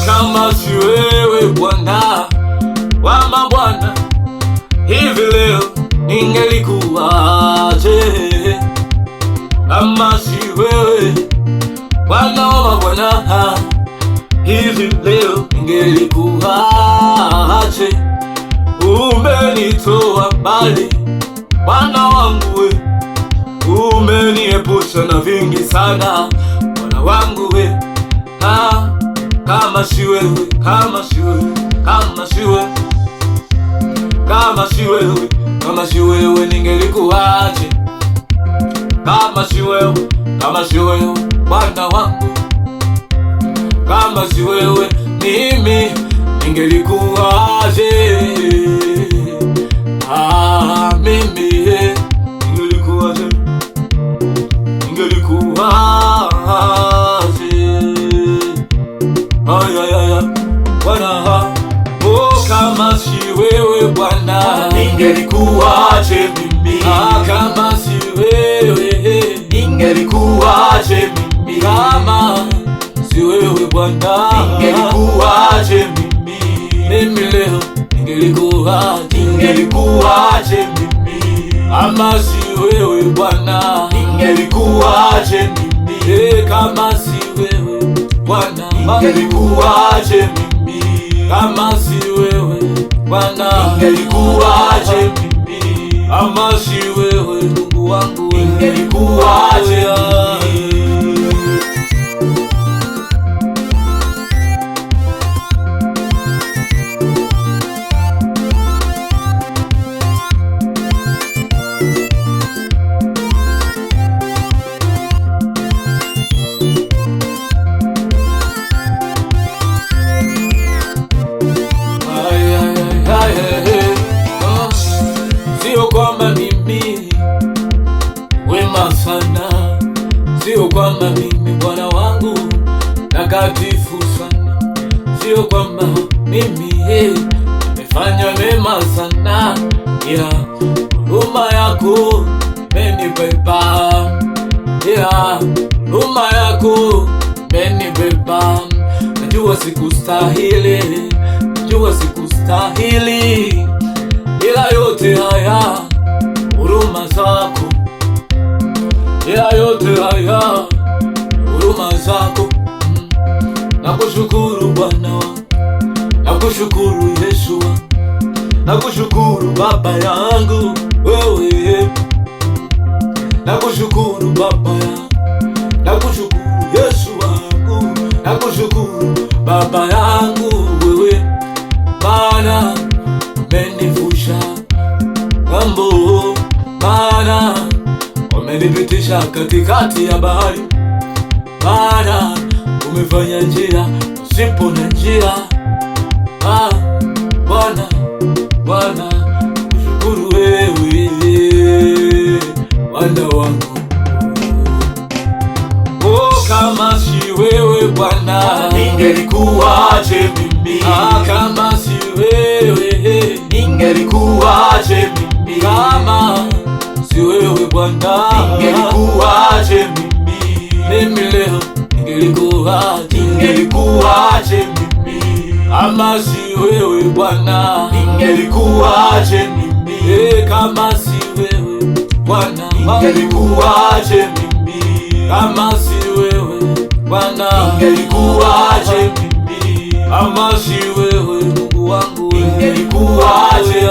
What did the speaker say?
kama si wewe Bwana wa mabwana, hivi leo ningelikuwaje? Kama si wewe Bwana wa mabwana, hivi leo ningelikuwaje? Umenitoa mbali Bwana wangu we, umeniepusha na vingi sana Bwana wangu we. Kama si wewe, kama si wewe, kama si wewe, kama si wewe, kama si wewe ningelikuwaje? Kama si wewe, kama si wewe Bwana wangu, kama si wewe mimi ningelikuwaje? Mimi ningelikuwaje? Ningelikuwaje? Bwana, oh, kama si wewe Bwana ningelikuwaje mimi? Kama si wewe ningelikuwaje mimi? Kama si wewe Bwana ningelikuwaje mimi? Mimi leo ningelikuwaje? Ningelikuwaje mimi? Kama si wewe Bwana ningelikuwaje mimi? Kama si wewe Bwana ningelikuwaje mimi? Kama si wewe Bwana ningelikuwaje mimi? Kama si wewe Mungu wangu ningelikuwaje mimi? Sio kwamba mimi wema sana, sio kwamba mimi Bwana wangu takatifu sana, sio kwamba mimi nimefanya mema sana, ila huruma yako imenibeba, ila huruma yako imenibeba. Najua sikustahili, najua sikustahili, ila yote haya huruma zako, ila yote haya huruma zako. Nakushukuru Bwana wangu, nakushukuru Yesu wangu, nakushukuru Baba yangu wewe, nakushukuru Baba yangu, nakushukuru Yesu wangu, nakushukuru Baba yangu wewe, maana umenivusha ng'ambo, maana umenipitisha katikati ya bahari, maana umefanya njia usipo na njia. Bwana, Bwana kushukuru wewe Bwana wangu. Oh, kama si wewe Bwana ningelikuwaje mimi? Kama si wewe ningelikuwaje mimi? Kama si wewe Bwana ningelikuwaje mimi? Mimi leo ningelikuwaje? Ningelikuwaje mimi? Kama si wewe Bwana ningelikuwaje mimi? Kama si wewe Bwana ningelikuwaje mimi? Kama si wewe Bwana ningelikuwaje mimi? Kama si wewe Mungu wangu ningelikuwaje?